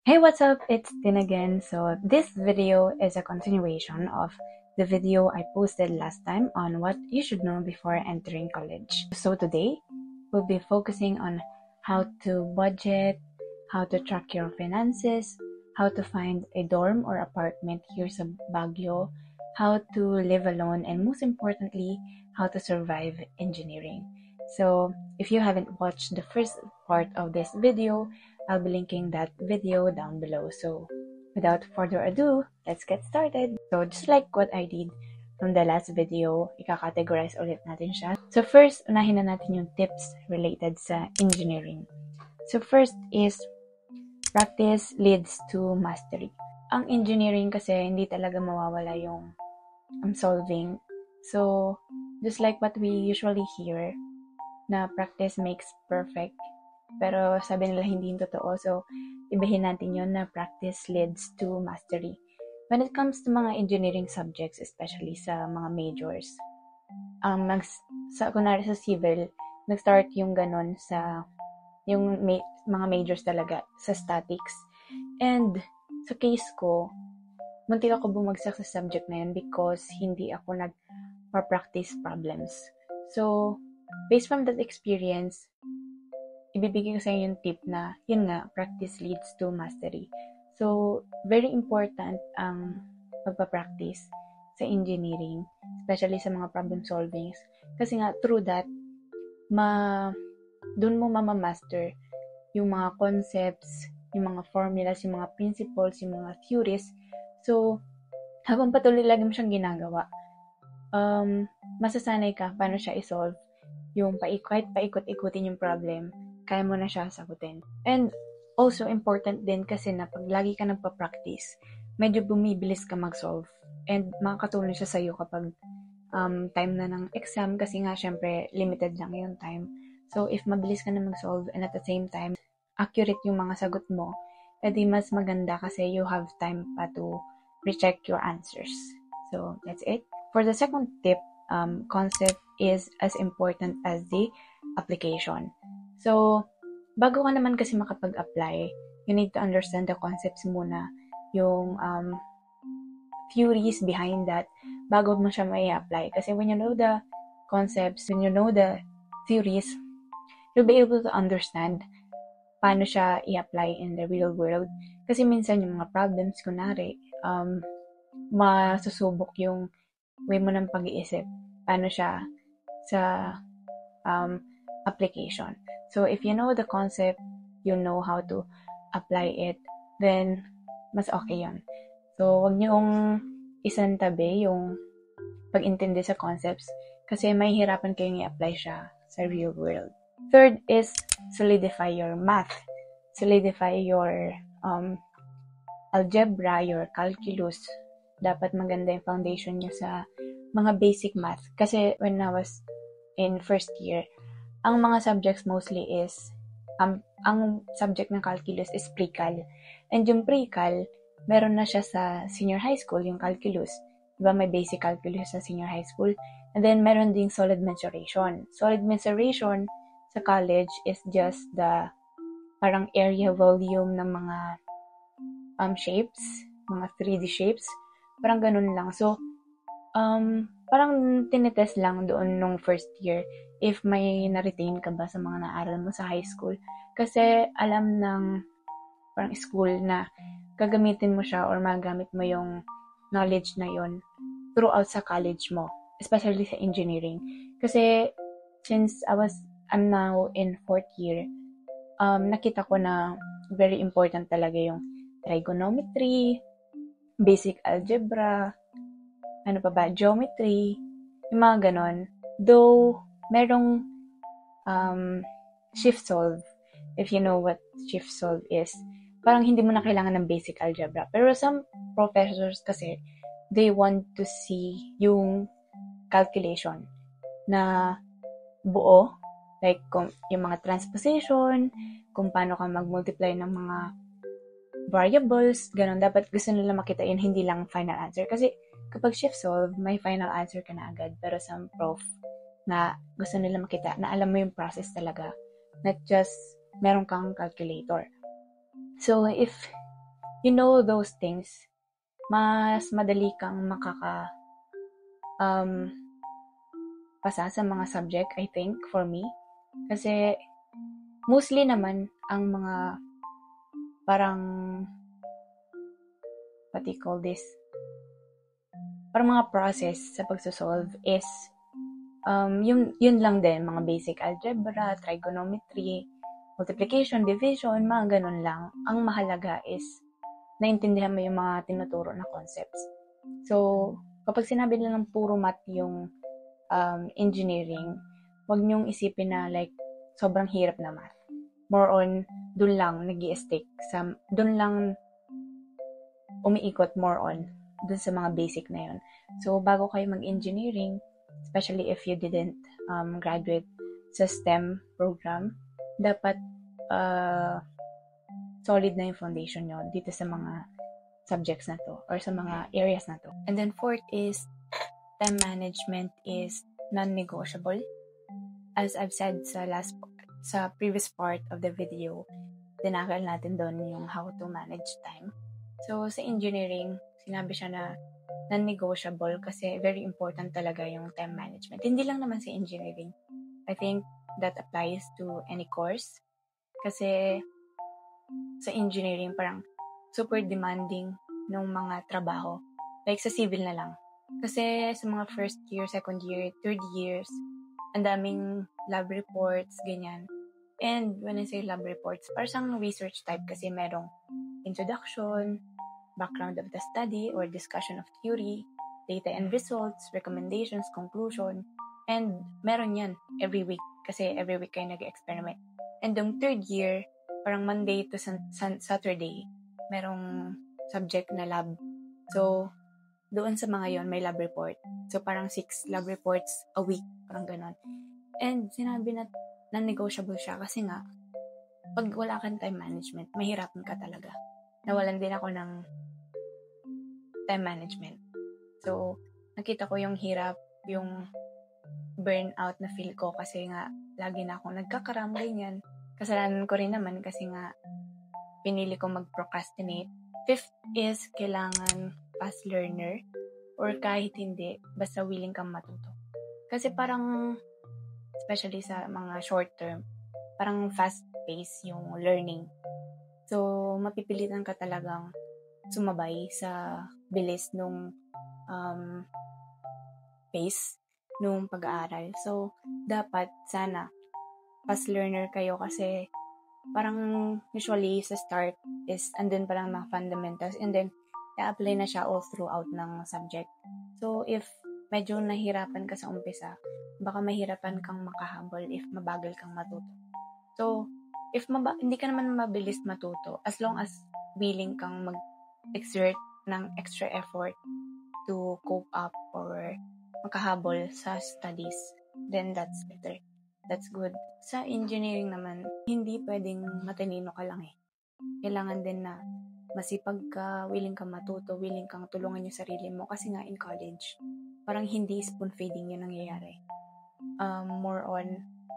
Hey, what's up? It's Tin again. So this video is a continuation of the video I posted last time on what you should know before entering college. So today, we'll be focusing on how to budget, how to track your finances, how to find a dorm or apartment here sa Baguio, how to live alone, and most importantly, how to survive engineering. So if you haven't watched the first part of this video, I'll be linking that video down below. So without further ado, let's get started. So just like what I did from the last video, ika-categorize ulit natin siya. So first, unahin na natin yung tips related sa engineering. So first is practice leads to mastery. Ang engineering kasi hindi talaga mawawala yung solving. So just like what we usually hear, na practice makes perfect. Pero sabi nila hindi yung totoo. So, ibahin natin yun na practice leads to mastery. When it comes to mga engineering subjects, especially sa mga majors, kunwari sa civil, nag-start yung ganun sa yung mga majors talaga sa statics. And sa case ko, muntik ako bumagsak sa subject na yun because hindi ako nag-practice problems. So, based from that experience, ibibigay ko sa inyo yung tip na, yun nga, practice leads to mastery. So, very important ang pagpa-practice sa engineering, especially sa mga problem solvings. Kasi nga, through that, dun mo mamamaster yung mga concepts, yung mga formulas, yung mga principles, yung mga theories. So, habang patuloy lagi mo siyang ginagawa, masasanay ka paano siya i-solve. Yung kahit paikot-ikutin yung problem, kaya mo na siya sagutin. And also important din kasi na pag lagi ka nagpa-practice, medyo bumibilis ka mag-solve. And makakatulong siya sa'yo kapag time na ng exam kasi nga syempre limited lang yung time. So if mabilis ka na mag-solve and at the same time, accurate yung mga sagot mo, edi mas maganda kasi you have time pa to recheck your answers. So that's it. For the second tip, concept is as important as the application. So, bago ka naman kasi makapag-apply, you need to understand the concepts muna, yung theories behind that, bago mo siya may apply. Kasi when you know the concepts, when you know the theories, you'll be able to understand paano siya i-apply in the real world. Kasi minsan yung mga problems, kunwari, masusubok yung way mo ng pag-iisip. Paano siya sa application. So, if you know the concept, you know how to apply it, then mas okay yun. So, wag niyong isantabi yung pag-intindi sa concepts kasi may hirapan kayong i-apply siya sa real world. Third is solidify your math. Solidify your algebra, your calculus. Dapat maganda yung foundation niyo sa mga basic math. Kasi when I was in first year, ang mga subjects mostly is, ang subject ng calculus is pre-cal. And yung pre-cal, meron na siya sa senior high school, yung calculus. Diba may basic calculus sa senior high school? And then meron ding solid mensuration. Solid mensuration sa college is just the parang area volume ng mga shapes, mga 3D shapes. Parang ganun lang. So, parang tinitest lang doon nung first year if may na-retain ka ba sa mga naaral mo sa high school. Kasi alam ng parang school na gagamitin mo siya or magamit mo yung knowledge na yon throughout sa college mo, especially sa engineering. Kasi since I'm now in fourth year, nakita ko na very important talaga yung trigonometry, basic algebra, ano pa ba, geometry, yung mga ganon. Though, merong shift solve, if you know what shift solve is. Parang hindi mo na kailangan ng basic algebra. Pero some professors kasi, they want to see yung calculation na buo, like yung mga transposition, kung paano ka mag-multiply ng mga variables, ganun. Dapat gusto nila makita yun, hindi lang final answer. Kasi kapag shift solve, may final answer ka na agad. Pero some prof na gusto nila makita na alam mo yung process talaga. Not just meron kang calculator. So, if you know those things, mas madali kang pasa sa mga subject, I think, for me. Kasi, mostly naman, ang mga parang, what do you call this? Parang mga process sa pagsosolve is, yun lang din, mga basic algebra, trigonometry, multiplication, division, mga ganun lang. Ang mahalaga is, naintindihan mo yung mga tinuturo na concepts. So, kapag sinabi nila ng puro math yung engineering, wag niyong isipin na like, sobrang hirap na math. More on, dun lang nag-i-stick. Dun lang umiikot more on dun sa mga basic na yun. So, bago kayo mag-engineering, especially if you didn't graduate sa STEM program, dapat solid na yung foundation nyo dito sa mga subjects na to or sa mga areas na to. And then fourth is time management is non-negotiable. As I've said sa previous part of the video, tinakal natin doon yung how to manage time. So sa engineering, sinabi siya na non-negotiable kasi very important talaga yung time management. Hindi lang naman sa engineering. I think that applies to any course. Kasi sa engineering parang super demanding ng mga trabaho. Like sa civil na lang. Kasi sa mga first year, second year, third years, ang daming lab reports, ganyan. And when I say lab reports, parang research type kasi merong introduction, background of the study or discussion of theory, data and results, recommendations, conclusion, and meron yan every week kasi every week kayo nag-experiment. And yung third year, parang Monday to Saturday, merong subject na lab. So, doon sa mga yon may lab report. So, parang 6 lab reports a week. Parang ganon. And sinabi na non-negotiable siya kasi nga, pag wala kang time management, mahirapan ka talaga. Nawalan din ako ng time management. So, nakita ko yung hirap, yung burnout na feel ko kasi nga, lagi na akong nagkakaram, ganyan. Kasalanan ko rin naman kasi nga, pinili ko mag-procrastinate. Fifth is, kailangan fast learner or kahit hindi, basta willing kang matuto. Kasi parang, especially sa mga short term, parang fast pace yung learning. So, mapipilitan ka talagang sumabay sa bilis nung pace nung pag-aaral. So, dapat sana fast learner kayo kasi parang usually sa start is andun pa lang mga fundamentals and then i-apply na siya all throughout ng subject. So, if medyo nahirapan ka sa umpisa, baka mahirapan kang makahabol if mabagal kang matuto. So, if hindi ka naman mabilis matuto, as long as willing kang mag-exert ng extra effort to cope up or makahabol sa studies, then that's better. That's good. Sa engineering naman, hindi pwedeng matalino ka lang eh. Kailangan din na masipag ka, willing kang matuto, willing kang tulungan yung sarili mo. Kasi nga in college, parang hindi spoon-feeding yung nangyayari. More on,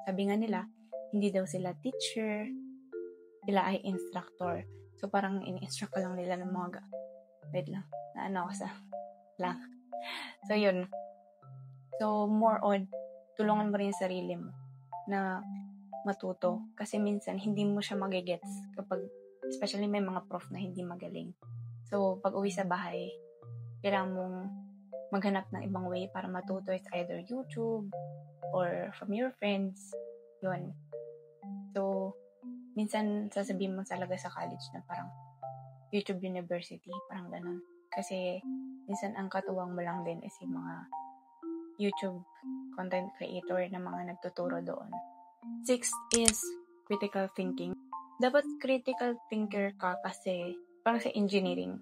sabi nga nila, hindi daw sila teacher, sila ay instructor. So parang in-instruct ka lang nila ng mga wait lang, naano ako sa lang. So yun. So more on, tulungan mo rin yung sarili mo na matuto. Kasi minsan, hindi mo siya magigets kapag, especially may mga prof na hindi magaling. So, pag uwi sa bahay, kailangan mong maghanap ng ibang way para matuto. It's either YouTube or from your friends. Yun. So, minsan, sasabihin mo talaga sa college na parang YouTube University, parang ganun. Kasi, minsan, ang katuwang mo lang din is yung mga YouTube content creator na mga nagtuturo doon. Sixth is critical thinking. Dapat critical thinker ka kasi parang sa engineering,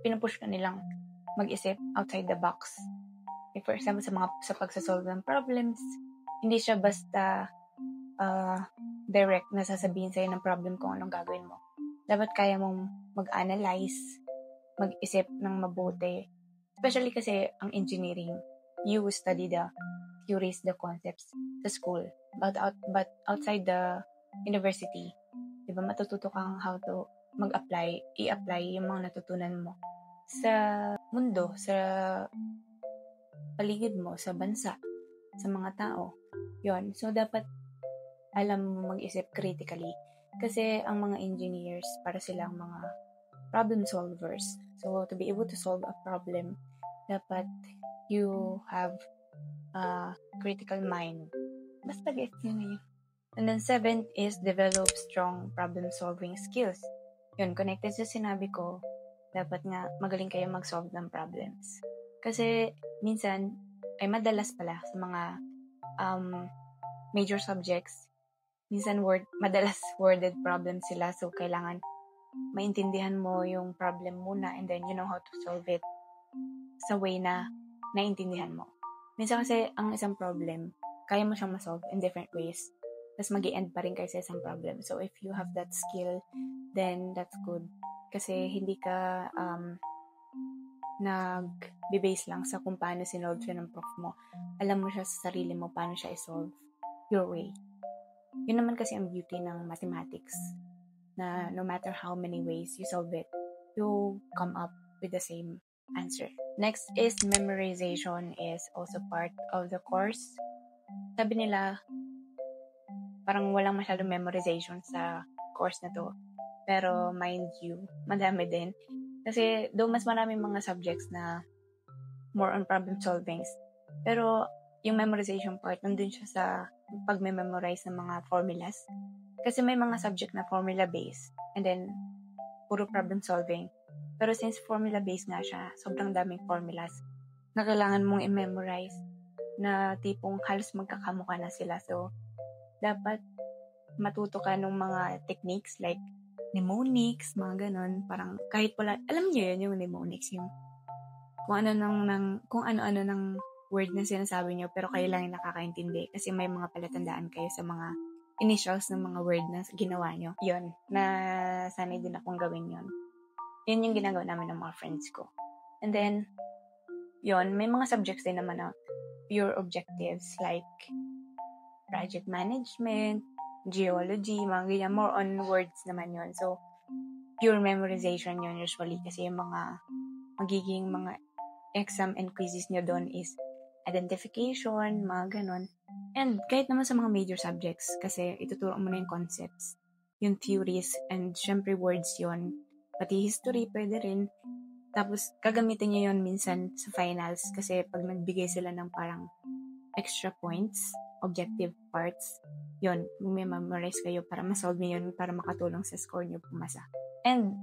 pinupush ka nilang mag-isip outside the box. Like for example, sa pagsasolve ng problems, hindi siya basta direct na sasabihin sa'yo ng problem kung anong gagawin mo. Dapat kaya mong mag-analyze, mag-isip ng mabuti. Especially kasi ang engineering, you study the theories, the concepts sa school. But outside the university, diba, matututo kang how to i-apply yung mga natutunan mo sa mundo, sa paligid mo, sa bansa, sa mga tao. Yon. So, dapat alam mo mag-isip critically. Kasi ang mga engineers, para silang mga problem solvers. So, to be able to solve a problem, dapat you have a critical mind. Basta gets nyo na yun. And then 7th is develop strong problem-solving skills. Yun, connected sa sinabi ko, dapat nga magaling kayo mag-solve ng problems. Kasi minsan, ay madalas pala sa mga major subjects, minsan madalas worded problems sila. So, kailangan maintindihan mo yung problem muna and then you know how to solve it sa way na naintindihan mo. Minsan kasi ang isang problem, kaya mo siyang ma-solve in different ways. Tapos mag-i-end pa rin kayo sa isang problem. So, if you have that skill, then that's good. Kasi hindi ka nag-base lang sa kung paano sinolve siya ng prof mo. Alam mo siya sa sarili mo paano siya i-solve your way. Yun naman kasi ang beauty ng mathematics, na no matter how many ways you solve it, you come up with the same answer. Next is memorization is also part of the course. Sabi nila, parang walang masyadong memorization sa course na to. Pero mind you, madami din. Kasi though mas maraming mga subjects na more on problem solvings, pero yung memorization part, nandun siya sa pag-memorize ng mga formulas. Kasi may mga subject na formula-based and then puro problem solving. Pero since formula-based nga siya, sobrang daming formulas na kailangan mong i-memorize na tipong halos magkakamukha na sila. So, dapat matuto ka ng mga techniques like mnemonics, mga ganon. Parang kahit wala, alam niyo yun yung mnemonics, yung kung ano-ano ng word na sinasabi niyo pero kayo lang yung nakakaintindi kasi may mga palatandaan kayo sa mga initials ng mga word na ginawa niyo. Yun, na sanay din akong gawin yun. Yun yung ginagawa namin ng mga friends ko. And then, yun, may mga subjects din naman na pure objectives like project management, geology, mga ganyan. More on words naman yun. So, pure memorization yun usually kasi yung mga magiging mga exam and quizzes nyo doon is identification, mga ganon. And kahit naman sa mga major subjects kasi ituturo mo na yung concepts, yung theories, and syempre words yun. Pati history, pwede rin. Tapos, gagamitin nyo yun minsan sa finals kasi pag nagbigay sila ng parang extra points, objective parts, yun, may memorize kayo para masolve nyo yun para makatulong sa score nyo pumasa. And,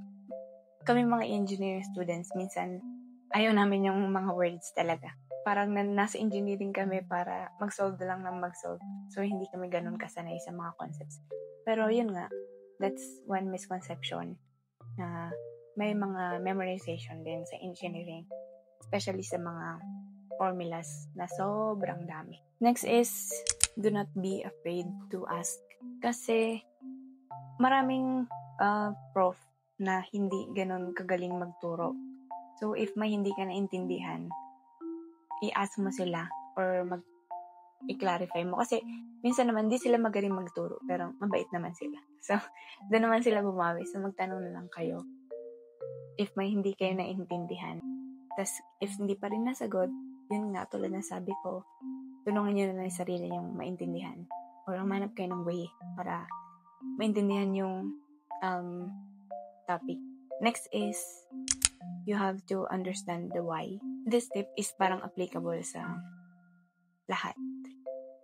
kami mga engineering students, minsan, ayaw namin yung mga words talaga. Parang nasa engineering kami para mag-solve lang ng mag-solve. So, hindi kami ganun kasanay sa mga concepts. Pero, yun nga, that's one misconception na may mga memorization din sa engineering, especially sa mga formulas na sobrang dami. Next is, do not be afraid to ask. Kasi, maraming prof na hindi ganun kagaling magturo. So, if may hindi ka naintindihan, i-ask mo sila or i-clarify mo. Kasi, minsan naman, di sila magaling magturo, pero mabait naman sila. So, doon naman sila bumawi. So, magtanong na lang kayo if may hindi kayo naintindihan. Tas, if hindi pa rin nasagot, yun nga, tulad na sabi ko, tulungan nyo na lang yung sarili yung maintindihan. Or manap kayo ng way para maintindihan yung topic. Next is, you have to understand the why. This tip is parang applicable sa lahat.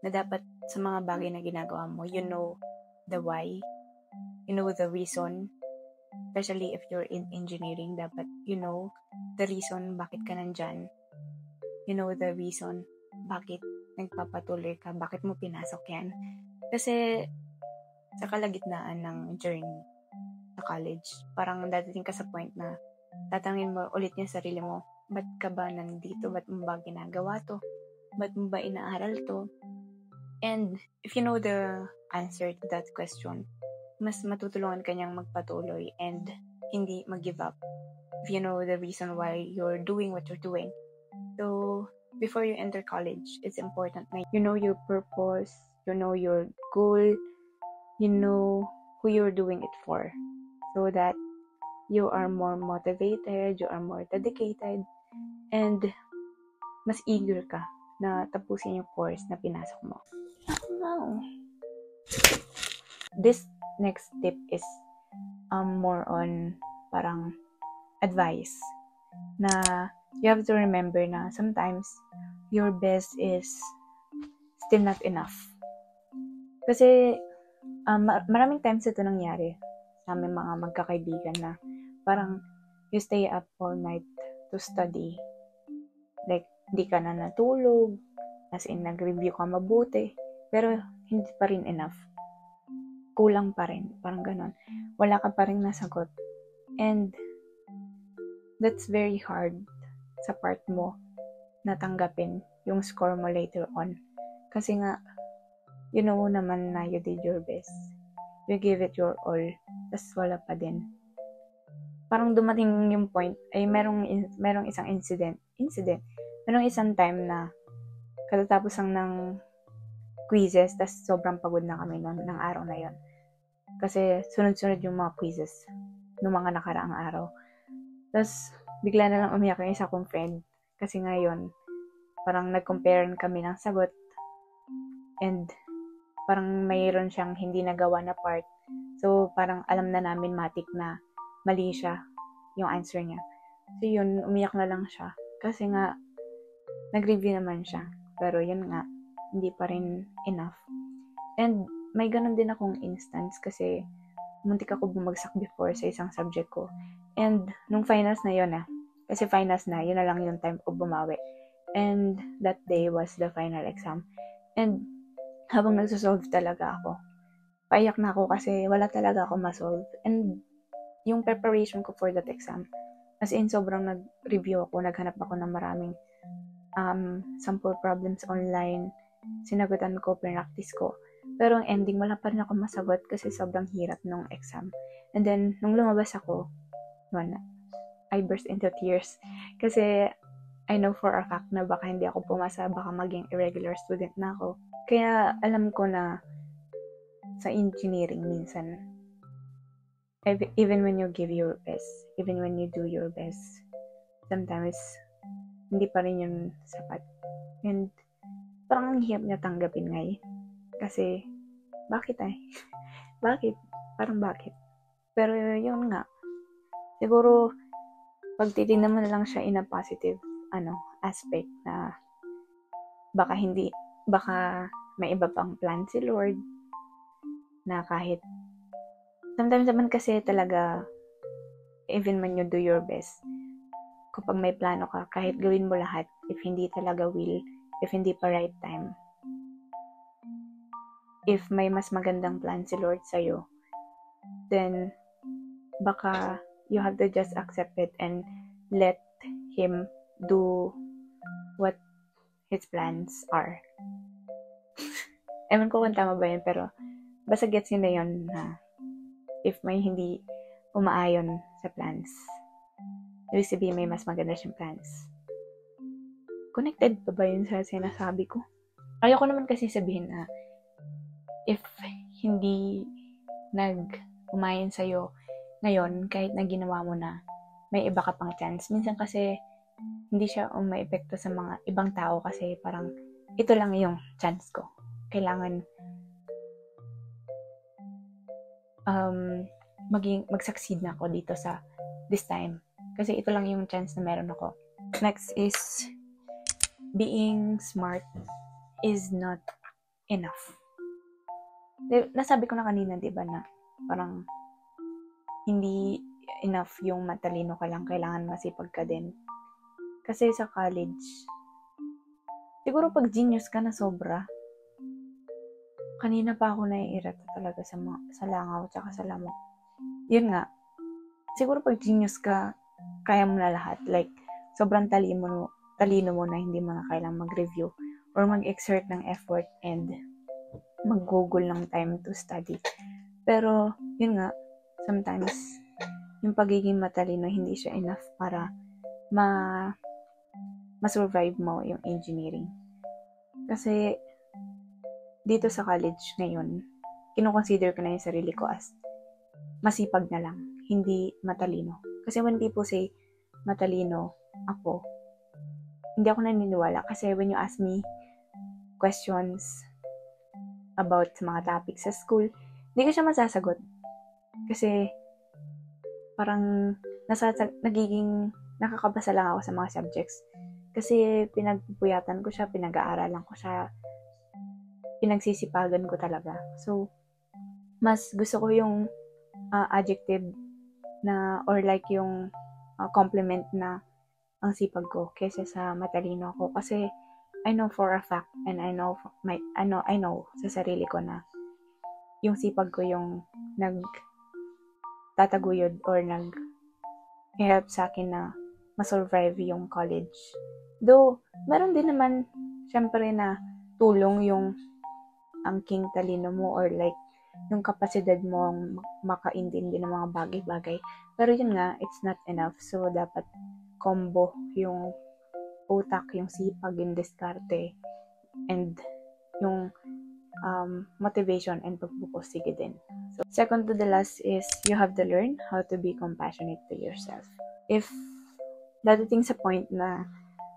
Na dapat sa mga bagay na ginagawa mo, you know the why. You know the reason. Especially if you're in engineering, dapat you know the reason bakit ka nandyan. You know the reason bakit nagpapatuloy ka, bakit mo pinasok yan. Kasi sa kalagitnaan ng journey sa college, parang dadating ka sa point na tatangin mo ulit yung sarili mo, ba't ka ba nandito? Ba't mo ba ginagawa to? Ba't mo ba inaaral to? And if you know the answer to that question, mas matutulungan ka niyang magpatuloy and hindi mag-give up if you know the reason why you're doing what you're doing. So, before you enter college, it's important na you know your purpose, you know your goal, you know who you're doing it for. So that you are more motivated, you are more dedicated, and mas eager ka na tapusin yung course na pinasok mo. Wow. This next tip is more on parang advice na you have to remember na sometimes your best is still not enough. Kasi maraming times ito nangyari sa aming mga magkakaibigan na parang you stay up all night to study. Like, hindi ka na natulog, as in nag-review ka mabuti, pero hindi pa rin enough. Kulang pa rin, parang ganon. Wala ka pa rin nasagot. And that's very hard sa part mo na tanggapin yung score mo later on. Kasi nga, you know naman na you did your best. You gave it your all, tas wala pa din. Parang dumating yung point, ay merong isang incident. Merong isang time na katatapos lang ng quizzes, tas sobrang pagod na kami ng araw na yon. Kasi sunod-sunod yung mga quizzes ng mga nakaraang araw. Tas bigla na lang umiyak yung isa kong friend. Kasi ngayon, parang nag-compare kami ng sagot. And parang mayroon siyang hindi nagawa na part. So parang alam na namin matik na mali siya yung answer niya. So yun, umiyak na lang siya. Kasi nga, nag-review naman siya. Pero yun nga, hindi pa rin enough. And may ganun din akong instance kasi muntik ako bumagsak before sa isang subject ko. And nung finals na yun kasi finals na, yun na lang yung time ko bumawi. And that day was the final exam. And habang nagsosolve talaga ako, paiyak na ako kasi wala talaga ako masolve. And yung preparation ko for that exam, as in sobrang nag-review ako, naghanap ako ng maraming sample problems online, sinagutan ko, pinractice ko. Pero ang ending, wala pa rin ako masagot kasi sobrang hirap nung exam. And then, nung lumabas ako, I burst into tears. Kasi I know for a fact na baka hindi ako pumasa, baka maging irregular student na ako. Kaya alam ko na sa engineering minsan, even when you give your best, even when you do your best, sometimes hindi pa rin yun sapat. And parang ang hirap niya tanggapin ngayon. Kasi, bakit bakit? Parang bakit? Pero yun nga. Siguro, pag titignan mo na lang siya in a positive aspect na baka may iba pang plan si Lord na kahit sometimes naman kasi talaga even when you do your best, kapag may plano ka, kahit gawin mo lahat, if hindi talaga will, if hindi pa right time, if may mas magandang plan si Lord sa'yo, then baka you have to just accept it and let Him do what His plans are. Ewan ko kung tama ba yun, pero basta gets yun na yun na if may hindi umaayon sa plans, ibig sabihin may mas maganda siyang plans. Connected pa ba yun sa sinasabi ko? Ayoko naman kasi sabihin na if hindi umayon sa'yo ngayon, kahit na ginawa mo na, may iba ka pang chance. Minsan kasi hindi siya umaepekto sa mga ibang tao kasi parang ito lang yung chance ko. Kailangan mag-succeed na ako dito sa this time. Kasi ito lang yung chance na meron ako. Next is being smart is not enough. Nasabi ko na kanina, di ba, na parang hindi enough yung matalino ka lang, kailangan masipag ka din. Kasi sa college, siguro pag genius ka na sobra, kanina pa ako naiirata talaga sa langaw tsaka sa lamok. Yun nga, siguro pag genius ka, kaya mo na lahat. Like, sobrang talino mo na hindi mo na kailangang mag-review or mag-exert ng effort and mag-google ng time to study. Pero, yun nga, sometimes, yung pagiging matalino, hindi siya enough para ma-survive mo yung engineering. Kasi, dito sa college ngayon, kinoconsider ko na yung sarili ko as masipag na lang, hindi matalino. Kasi when people say matalino ako, hindi ako naniniwala. Kasi when you ask me questions about mga topics sa school, hindi ko siya masasagot. Kasi parang nagiging nakakabasa lang ako sa mga subjects. Kasi pinagpupuyatan ko siya, pinag-aaralan ko siya, pinagsisipagan ko talaga. So, mas gusto ko yung adjective na or like yung compliment na ang sipag ko kaysa sa matalino ako. Kasi I know for a fact and I know sa sarili ko na yung sipag ko yung nagtataguyod or nag-help sa akin na ma-survive yung college. Though, meron din naman syempre na tulong yung angking talino mo or like yung kapasidad mo makaintindi ng mga bagay-bagay. Pero yun nga, it's not enough. So, dapat combo yung utak, yung sipag, yung diskarte, and yung motivation and pagpupursige din. So, second to the last is you have to learn how to be compassionate to yourself. If dadating sa point na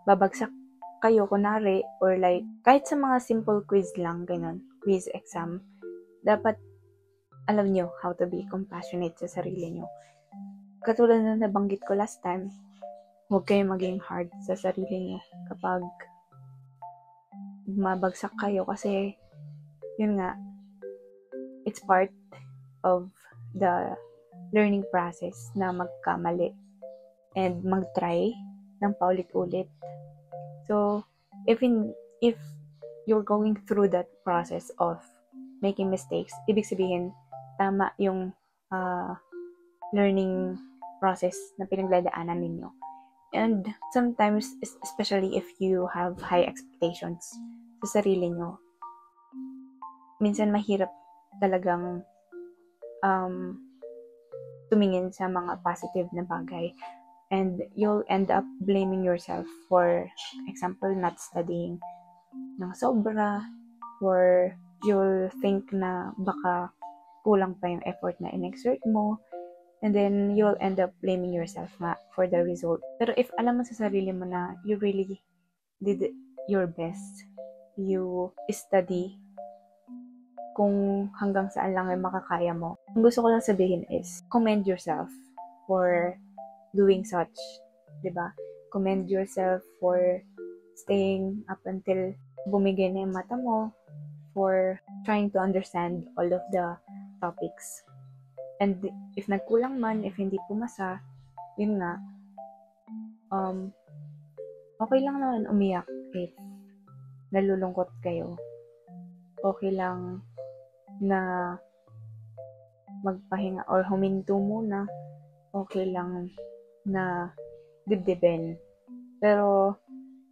babagsak kayo, kunwari, or like, kahit sa mga simple quiz lang, ganun, quiz exam, dapat alam nyo how to be compassionate sa sarili nyo. Katulad na nabanggit ko last time, huwag kayo maging hard sa sarili nyo kapag mabagsak kayo kasi yun nga, it's part of the learning process na magkamali and mag-try ng paulit-ulit. So, if you're going through that process of making mistakes, ibig sabihin, tama yung learning process na pinagdadaanan ninyo. And sometimes, especially if you have high expectations sa sarili nyo, minsan mahirap talagang tumingin sa mga positive na bagay. And you'll end up blaming yourself for example, not studying ng sobra, or you'll think na baka kulang pa yung effort na in-exert mo, and then you'll end up blaming yourself for the result. Pero if alam mo sa sarili mo na you really did your best, you study kung hanggang saan lang ay makakaya mo. Ang gusto ko lang sabihin is, commend yourself for doing such, diba? Commend yourself for staying up until bumigay na yung mata mo, for trying to understand all of the topics. And if nagkulang man, if hindi pumasa, yun nga, okay lang naman umiyak if nalulungkot kayo. Okay lang na magpahinga or huminto muna. Okay lang na dibdibin. Pero,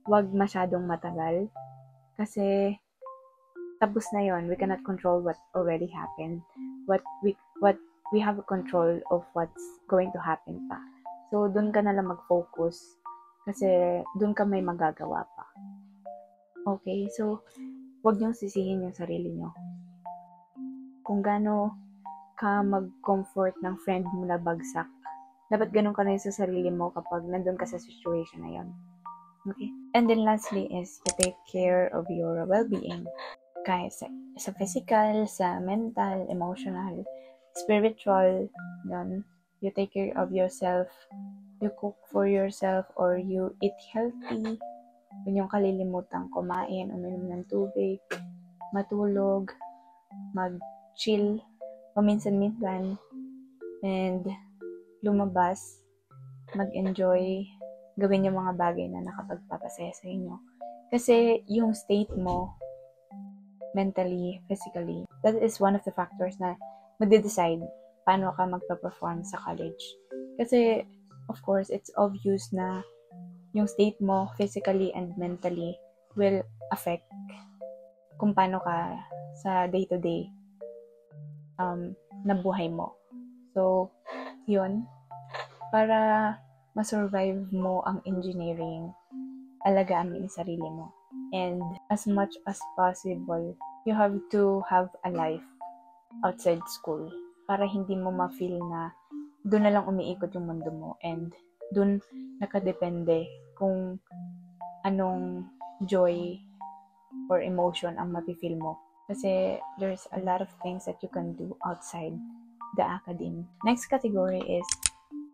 wag masyadong matagal. Kasi, tapos na yon. We cannot control what already happened. What we have control of what's going to happen pa. So, dun ka na lang mag-focus. Kasi, dun ka may magagawa pa. Okay? So, wag niyong sisihin yung sarili niyo. Kung gaano ka mag-comfort ng friend mo na bagsak, dapat ganun ka rin sa sarili mo kapag nandun ka sa situation na yon. Okay? And then lastly is to take care of your well-being. Kaya sa physical, sa mental, emotional, spiritual, yun. You take care of yourself, you cook for yourself, or you eat healthy. Yun yung kalilimutan, kumain, uminom ng tubig, matulog, mag-chill, paminsan-minsan, and lumabas, mag-enjoy, gawin yung mga bagay na nakapagpapasaya sa inyo. Kasi yung state mo, mentally, physically, that is one of the factors na magde-decide paano ka magpa-perform sa college. Kasi, of course, it's obvious na yung state mo, physically and mentally, will affect kung paano ka sa day-to-day na buhay mo. So, yun, para ma-survive mo ang engineering, alagaan mo yung sarili mo. And as much as possible, you have to have a life outside school para hindi mo ma-feel na doon na lang umiikot yung mundo mo, and doon nakadepende kung anong joy or emotion ang mapifeel mo. Kasi there's a lot of things that you can do outside the academe. Next category is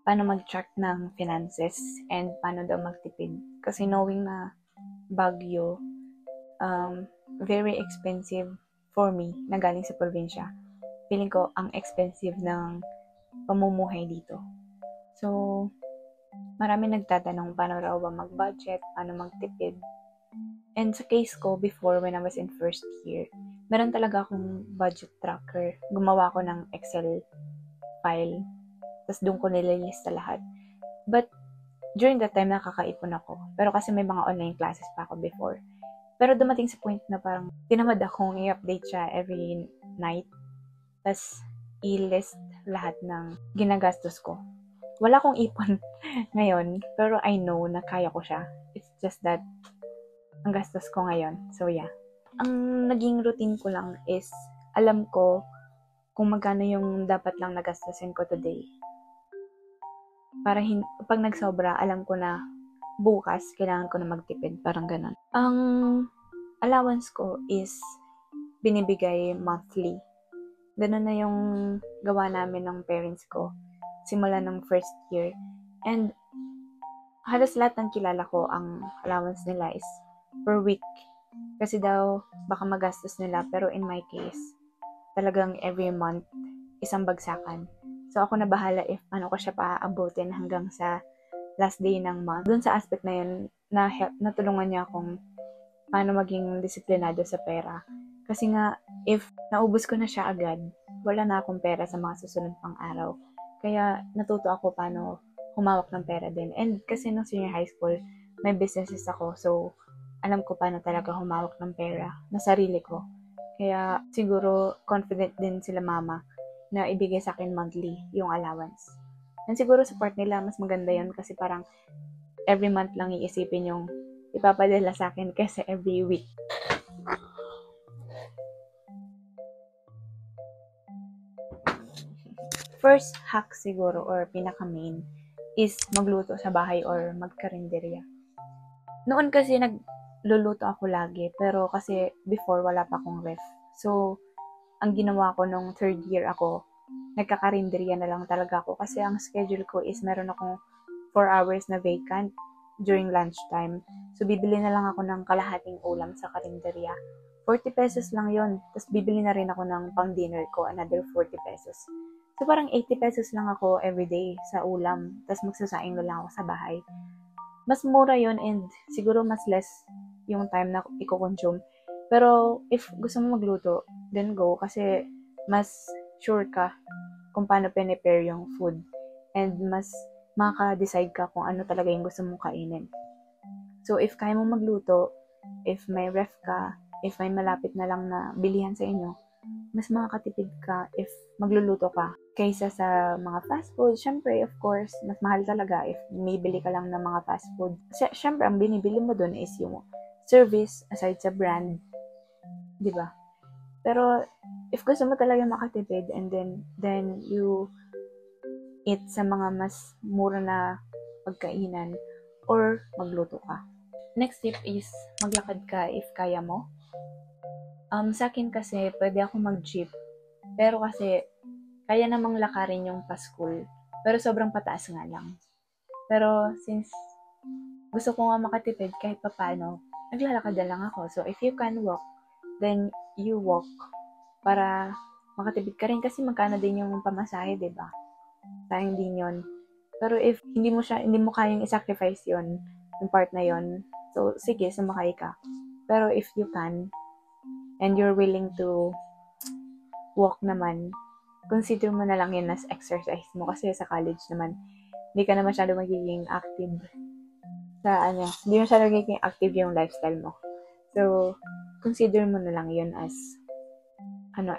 paano mag-track ng finances and paano daw magtipid. Kasi knowing na Baguio, very expensive for me na galing sa probinsya. Feeling ko ang expensive ng pamumuhay dito. So, marami nagtatanong paano raw ba mag-budget, paano magtipid. And sa case ko, before when I was in first year, meron talaga akong budget tracker. Gumawa ko ng Excel file. Tapos doon ko nililista lahat. But, during that time, nakakaipon ako. Pero kasi may mga online classes pa ako before. Pero dumating sa point na parang tinamad akong i-update siya every night. Tapos, i-list lahat ng ginagastos ko. Wala akong ipon ngayon, pero I know na kaya ko siya. It's just that ang gastos ko ngayon. So, yeah. Ang naging routine ko lang is, alam ko kung magkano yung dapat lang nagastusin ko today. Para pag nagsobra, alam ko na bukas, kailangan ko na magtipid. Parang ganun. Ang allowance ko is binibigay monthly. Ganun na yung gawa namin ng parents ko simula ng first year. And halos lahat ng kilala ko, ang allowance nila is per week. Kasi daw, baka magastos nila. Pero in my case, talagang every month, isang bagsakan. So, ako na bahala if ano ko siya paaabutin hanggang sa last day ng month. Doon sa aspect na yun, natulungan niya akong paano maging disiplinado sa pera. Kasi nga, if naubos ko na siya agad, wala na akong pera sa mga susunod pang araw. Kaya, natuto ako paano humawak ng pera din. And kasi nung senior high school, may businesses ako. So, alam ko paano talaga humawak ng pera na sarili ko. Kaya, siguro, confident din sila mama na ibigay sa akin monthly yung allowance. And siguro sa part nila, mas maganda yun kasi parang every month lang iisipin yung ipapadala sa akin kasi every week. First hack siguro or pinaka-main is magluto sa bahay or magkarinderya. Noon kasi nagluluto ako lagi pero kasi before wala pa akong ref. So, ang ginawa ko nung third year ako, nagkakarinderya na lang talaga ako kasi ang schedule ko is meron akong 4 hours na vacant during lunchtime. So, bibili na lang ako ng kalahating ulam sa karinderya. 40 pesos lang yon. Tapos, bibili na rin ako ng pang-dinner ko, another 40 pesos. So, parang 80 pesos lang ako everyday sa ulam. Tapos, magsasaing na lang ako sa bahay. Mas mura yon and siguro mas less yung time na i-consume. Pero, if gusto mo magluto, then go. Kasi, mas sure ka kung paano prepare yung food. And mas makaka-decide ka kung ano talaga yung gusto mong kainin. So, if kaya mo magluto, if may ref ka, if may malapit na lang na bilihan sa inyo, mas makakatipid ka if magluluto ka kaysa sa mga fast food. Syempre, of course, mas mahal talaga if may bili ka lang ng mga fast food. Syempre, ang binibili mo dun is yung service aside sa brand. Diba? Pero, if gusto mo talaga makatipid and then you eat sa mga mas mura na pagkainan or magluto ka. Next tip is maglakad ka if kaya mo. Sa akin kasi, pwede ako mag-jeep. Pero kasi, kaya namang lakarin yung pa-school. Pero sobrang pataas nga lang. Pero since gusto ko nga makatipid kahit papano, naglalakad na lang ako. So, if you can walk, then you walk. Para makatipid ka rin kasi magkano din yung pamasahe, diba? Sayang din yun. Pero if hindi mo kayang i-sacrifice yun, yung part na yun, so sige, sumakay ka. Pero if you can, and you're willing to walk naman, consider mo na lang yun as exercise mo. Kasi sa college naman, hindi ka na masyado magiging active hindi masyado magiging active yung lifestyle mo. So, consider mo na lang yun as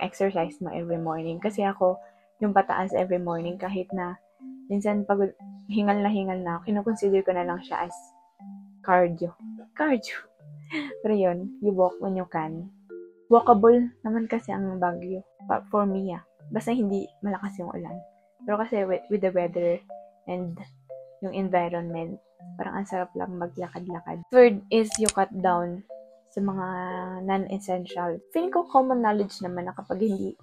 exercise mo every morning. Kasi ako, yung pataas every morning, kahit na minsan pag hingal na kinukonsider ko na lang siya as cardio. Pero yun, you walk when you can. Walkable naman kasi ang Baguio. For me, basta hindi malakas yung ulan. Pero kasi with the weather and yung environment, parang ang sarap lang maglakad-lakad. Third is you cut down sa mga non-essential. Feeling ko common knowledge naman na kapag hindi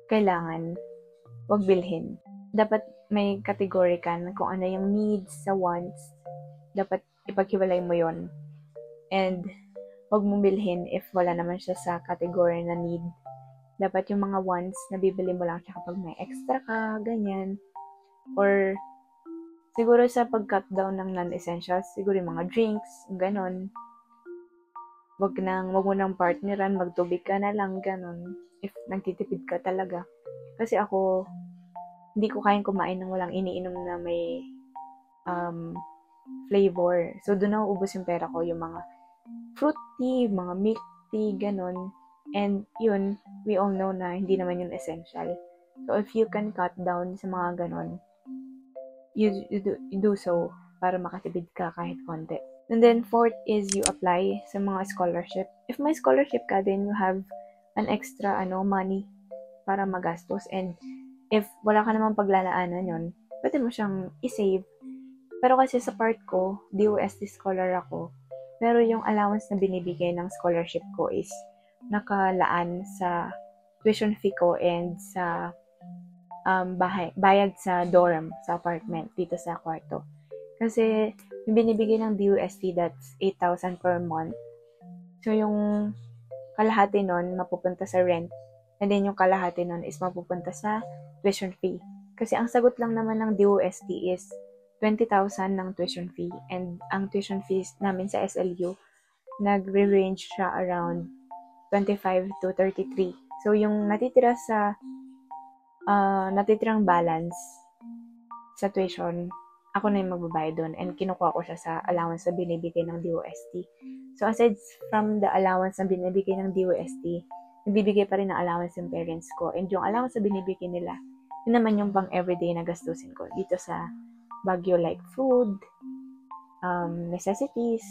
kailangan, wag bilhin. Dapat may category ka na kung ano yung needs sa wants. Dapat ipaghiwalay mo yon. And wag mong bilhin if wala naman siya sa category na need. Dapat yung mga wants na bibili mo lang siya kapag may extra ka, ganyan. Or siguro sa pag-cut down ng non-essentials, siguro yung mga drinks, ganon. Wag mo nang partneran, magtubig ka na lang, ganon. If nagtitipid ka talaga. Kasi ako, hindi ko kayang kumain ng walang iniinom na may flavor. So, doon na ubos yung pera ko, yung mga fruit tea, mga milk tea, ganon. And yun, we all know na hindi naman yun essential. So, if you can cut down sa mga ganon, you do so para makatipid ka kahit konti. And then, fourth is you apply sa mga scholarship. If may scholarship ka, then you have an extra money para magastos. And if wala ka namang paglalaanan yun, pwede mo siyang i-save. Pero kasi sa part ko, DOST scholar ako, pero yung allowance na binibigay ng scholarship ko is nakalaan sa tuition fee ko and sa bayad sa dorm, sa apartment, dito sa kwarto. Kasi, yung binibigay ng DOST, that's 8,000 per month. So, yung kalahati nun, mapupunta sa rent. And then, yung kalahati nun is mapupunta sa tuition fee. Kasi, ang sagot lang naman ng DOST is 20,000 ng tuition fee. And, ang tuition fees namin sa SLU, nagre-range siya around 25 to 33. So, yung natitira sa natitirang balance sa tuition, ako na yung magbabayad doon and kinukuha ko siya sa allowance na binibigay ng DOST. So, aside from the allowance na binibigay ng DOST, nagbibigay pa rin ng allowance yung parents ko. And yung allowance na binibigay nila, yun naman yung pang everyday na gastusin ko dito sa Baguio, like food, necessities,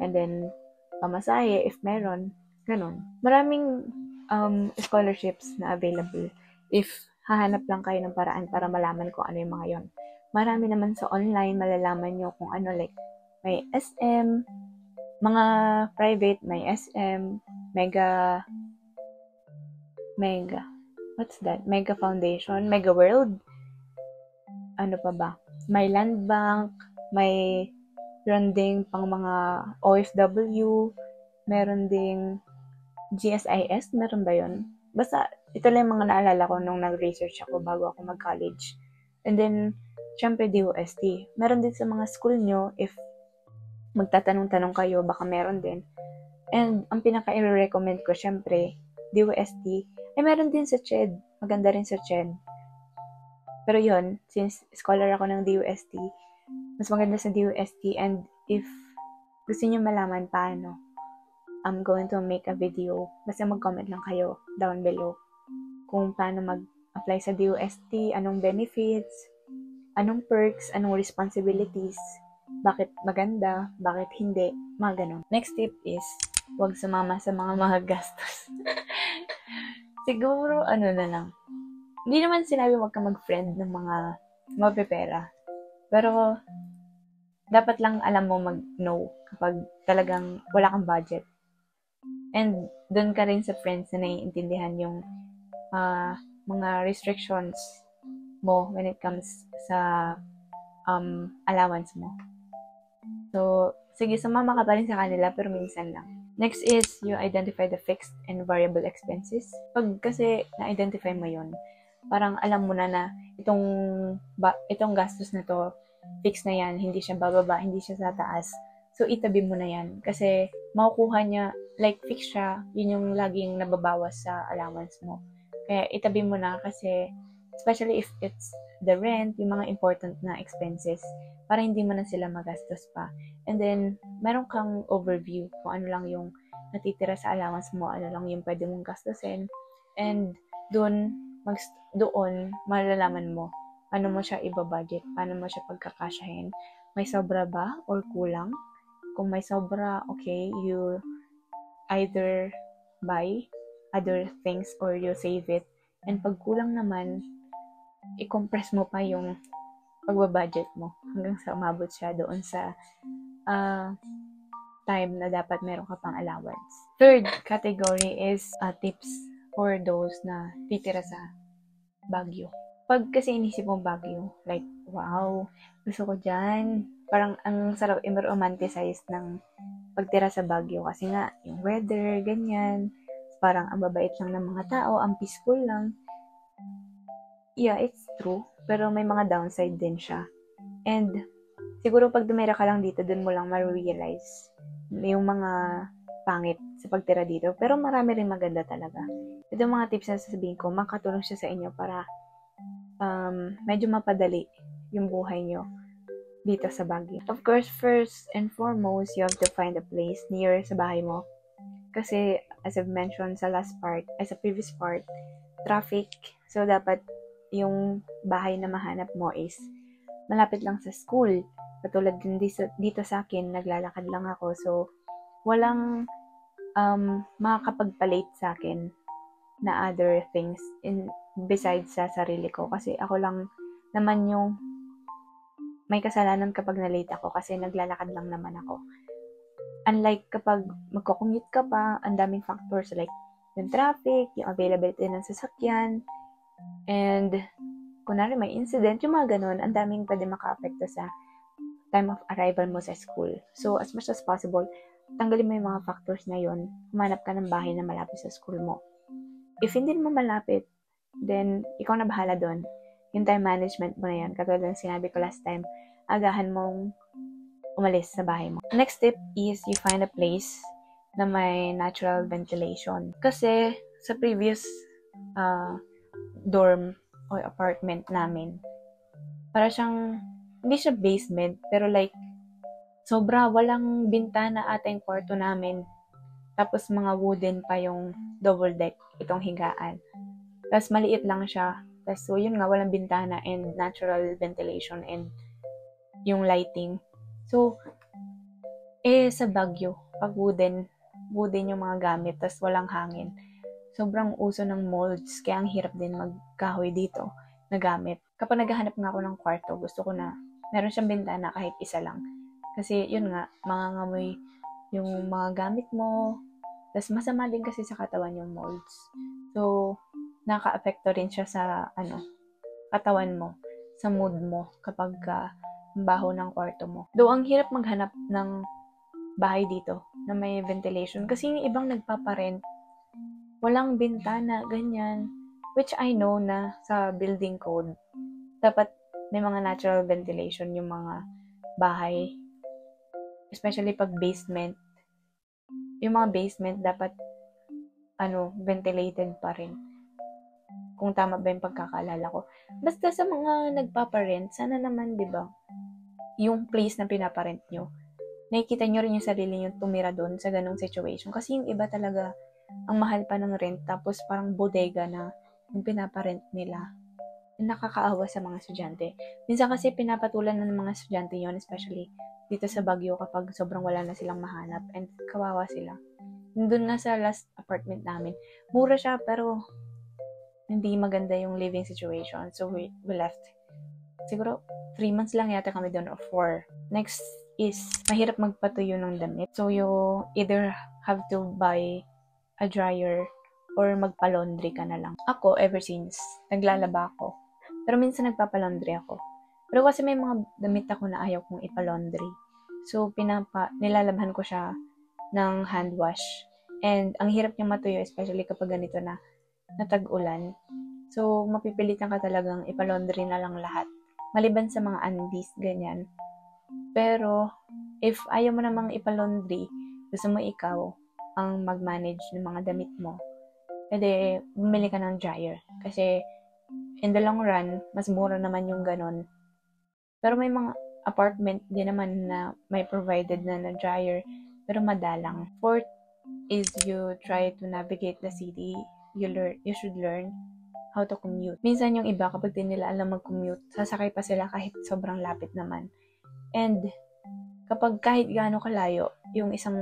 and then pamasahe if meron, ganun. Maraming scholarships na available if hahanap lang kayo ng paraan para malaman kung ano yung mga yon. Marami naman sa online, malalaman nyo kung ano, like, may SM, mga private, may SM, Mega, what's that? Mega Foundation, Mega World, ano pa ba? May Land Bank, may meron ding pang mga OFW, meron ding GSIS, meron ba yun? Basta, ito lang yung mga naalala ko nung nag-research ako bago ako mag-college. And then, syempre DOST. Meron din sa mga school nyo, if magtatanong-tanong kayo, baka meron din. And, ang pinaka-i-recommend ko, syempre, DOST, ay meron din sa CHED. Maganda rin sa CHED. Pero yun, since scholar ako ng DOST, mas maganda sa DOST, and if gusto nyo malaman paano, I'm going to make a video. Basta mag-comment lang kayo down below kung paano mag-apply sa DOST, anong benefits, anong perks, anong responsibilities, bakit maganda, bakit hindi, mga ganun. Next tip is, huwag sumama sa mga gastos. Siguro, na lang. Hindi naman sinabi huwag ka mag-friend ng mga mapepera. Pero, dapat lang alam mo mag-no kapag talagang wala kang budget. And doon ka rin sa friends na naiintindihan yung mga restrictions mo when it comes sa allowance mo. So, sige, sumama ka pa rin sa kanila pero minsan lang. Next is, you identify the fixed and variable expenses. Pag kasi na-identify mo yun, parang alam mo na itong gastos na to, fixed na yan, hindi siya bababa, hindi siya tataas. So, itabi mo na yan. Kasi, makukuha niya, like, fixed siya, yun yung laging nababawas sa allowance mo. Kaya, itabi mo na kasi, especially if it's the rent, yung mga important na expenses, para hindi mo na sila magastos pa. And then, meron kang overview kung ano lang yung natitira sa allowance mo, ano lang yung pwede mong gastusin. And, doon, malalaman mo, paano mo siya ibabudget, paano mo siya pagkakasyahin. May sobra ba or kulang? Kung may sobra, okay, you either buy other things or you save it. And pag kulang naman, i-compress mo pa yung pagbabudget mo hanggang sa umabot siya doon sa time na dapat meron ka pang allowance. Third category is tips for those na titira sa Baguio. Pag kasi inisip mo Baguio, like, wow, gusto ko dyan. Parang ang sarap i-romanticize ng pagtira sa Baguio kasi nga, yung weather, ganyan. Parang ang babait lang ng mga tao, ang peaceful lang. Yeah, it's true. Pero may mga downside din siya. And siguro pag dumira ka lang dito, dun mo lang ma-realize yung mga pangit sa pagtira dito. Pero marami rin maganda talaga. Ito mga tips na sasabihin ko, makatulong siya sa inyo para medyo mapadali yung buhay nyo dito sa Baguio. Of course, first and foremost, you have to find a place near sa bahay mo. Kasi, as I've mentioned sa previous part, traffic. So, dapat yung bahay na mahanap mo is malapit lang sa school. Katulad din dito sa akin, naglalakad lang ako. So, walang makakapagpalate sa akin na other things besides sa sarili ko. Kasi ako lang naman yung may kasalanan kapag na-late ako kasi naglalakad lang naman ako. Unlike kapag magko-commute ka pa, ang daming factors like yung traffic, yung availability ng sasakyan, and kunwari may incident, yung mga ganun, ang daming pwede maka-apekto sa time of arrival mo sa school. So, as much as possible, tanggalin mo yung mga factors na yun, humanap ka ng bahay na malapit sa school mo. If hindi mo malapit, then ikaw na bahala doon. Yung time management mo na yan. Katulad ng sinabi ko last time, agahan mong umalis sa bahay mo. Next tip is you find a place na may natural ventilation. Kasi sa previous dorm or apartment namin, para siyang, hindi siya basement, pero like, sobra walang bintana ata yung kwarto namin. Tapos mga wooden pa yung double deck, itong higaan. Tapos maliit lang siya. Tapos so yun nga, walang bintana and natural ventilation and yung lighting. So, sa Baguio, pag wooden yung mga gamit, tapos walang hangin. Sobrang uso ng molds, kaya ang hirap din magkahoy dito na gamit. Kapag naghahanap nga ako ng kwarto, gusto ko na meron siyang bintana kahit isa lang. Kasi yun nga, mangangamoy yung mga gamit mo. Tapos masama din kasi sa katawan yung molds. So, naka-apekto rin siya sa katawan mo, sa mood mo kapag baho ng kwarto mo. Though ang hirap maghanap ng bahay dito na may ventilation kasi yung ibang nagpaparent, walang bintana, ganyan. Which I know na sa building code, dapat may mga natural ventilation yung mga bahay. Especially pag basement. Yung mga basement dapat ventilated pa rin. Kung tama ba yung pagkakaalala ko. Basta sa mga nagpaparent, sana naman, di ba, yung place na pinaparent nyo, nakikita nyo rin yung sarili nyo tumira doon sa ganong situation. Kasi yung iba talaga, ang mahal pa ng rent, tapos parang bodega na yung pinaparent nila. Nakakaawa sa mga estudyante. Minsan kasi pinapatulan ng mga estudyante yon, especially dito sa Baguio kapag sobrang wala na silang mahanap and kawawa sila. Doon nga sa last apartment namin, mura siya pero hindi maganda yung living situation. So we left. Siguro 3 months lang yata kami doon or 4. Next is mahirap magpatuyo ng damit. So you either have to buy a dryer or magpa-laundry ka na lang. Ako, ever since, naglalaba ako. Pero minsan nagpapa-laundry ako. Pero kasi may mga damit ako na ayaw kong ipa-laundry. So, nilalabhan ko siya ng hand wash. And ang hirap niyang matuyo, especially kapag ganito na tag-ulan. So, mapipilitan ka talagang ipa-laundry na lang lahat. Maliban sa mga undies, ganyan. Pero, if ayaw mo namang ipa-laundry, gusto mo ikaw ang mag-manage ng mga damit mo, edi bumili ka ng dryer. Kasi, in the long run, mas mura naman yung ganon. Pero may mga apartment din naman na may provided na dryer, pero madalang. Fourth is you try to navigate the city. You should learn how to commute. Minsan yung iba, kapag di nila alam mag-commute, sasakay pa sila kahit sobrang lapit naman. And kapag kahit gaano kalayo, yung isang